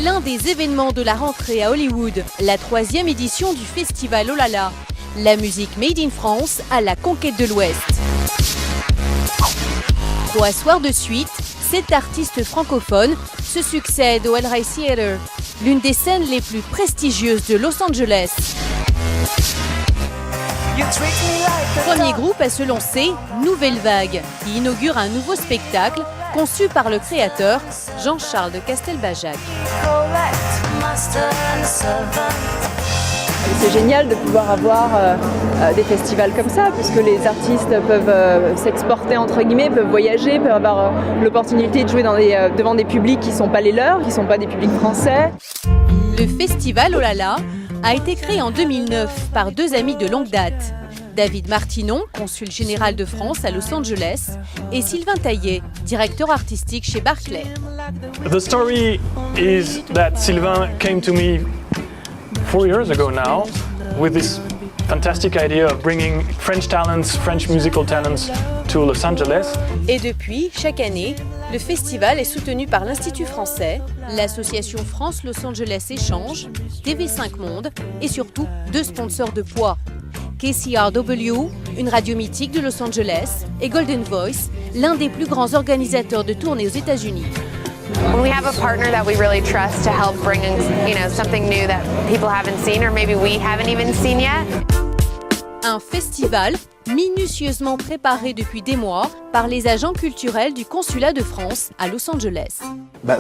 l'un des événements de la rentrée à Hollywood, la 3e édition du festival Oh là là. La musique made in France à la conquête de l'Ouest. 3 soirs de suite, 7 artistes francophones se succèdent au El Rey Theatre, l'une des scènes les plus prestigieuses de Los Angeles. Premier groupe à se lancer, Nouvelle Vague, qui inaugure un nouveau spectacle conçu par le créateur Jean-Charles de Castelbajac. C'est génial de pouvoir avoir des festivals comme ça, puisque les artistes peuvent s'exporter, entre guillemets, peuvent voyager, peuvent avoir l'opportunité de jouer devant des publics qui ne sont pas les leurs, qui ne sont pas des publics français. Le festival Oh là là a été créé en 2009 par 2 amis de longue date. David Martinon, consul général de France à Los Angeles, et Sylvain Taillet, directeur artistique chez Barclay. The story is that Sylvain came to me 4 years ago now with this fantastic idea of bringing French talents, French musical talents to Los Angeles. Et depuis, chaque année, le festival est soutenu par l'Institut français, l'association France-Los Angeles Échange, TV5 Monde et surtout 2 sponsors de poids. KCRW, une radio mythique de Los Angeles, et Golden Voice, l'un des plus grands organisateurs de tournées aux États-Unis. When we have a partner that we really trust to help bring in, something new that people haven't seen or maybe we haven't even seen yet. Un festival minutieusement préparé depuis des mois par les agents culturels du consulat de France à Los Angeles.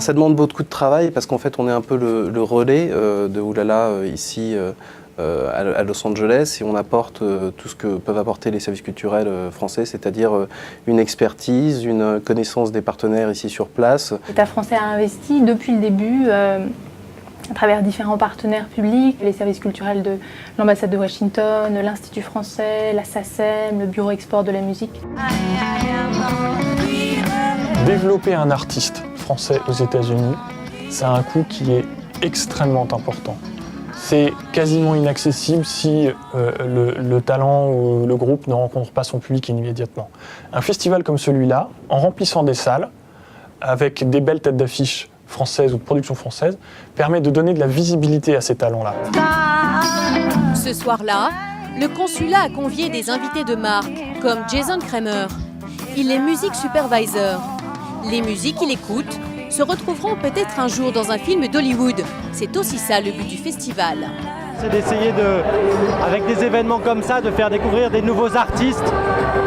Ça demande beaucoup de travail parce qu'en fait on est un peu le relais de Oh là là ici à Los Angeles et on apporte tout ce que peuvent apporter les services culturels français, c'est-à-dire une expertise, une connaissance des partenaires ici sur place. L'État français a investi depuis le début à travers différents partenaires publics, les services culturels de l'ambassade de Washington, l'Institut français, la SACEM, le Bureau Export de la musique. Développer un artiste français aux États-Unis, c'est un coût qui est extrêmement important. C'est quasiment inaccessible si le talent ou le groupe ne rencontre pas son public immédiatement. Un festival comme celui-là, en remplissant des salles, avec des belles têtes d'affiche françaises ou de production française, permet de donner de la visibilité à ces talents-là. Ce soir-là, le consulat a convié des invités de marque, comme Jason Kramer. Il est music supervisor. Les musiques qu'il écoute se retrouveront peut-être un jour dans un film d'Hollywood. C'est aussi ça le but du festival. C'est d'essayer avec des événements comme ça, de faire découvrir des nouveaux artistes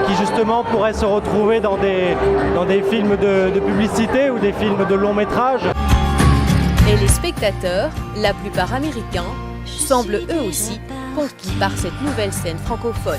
qui justement pourraient se retrouver dans des films de publicité ou des films de long métrage. Et les spectateurs, la plupart américains, semblent eux aussi conquis par cette nouvelle scène francophone.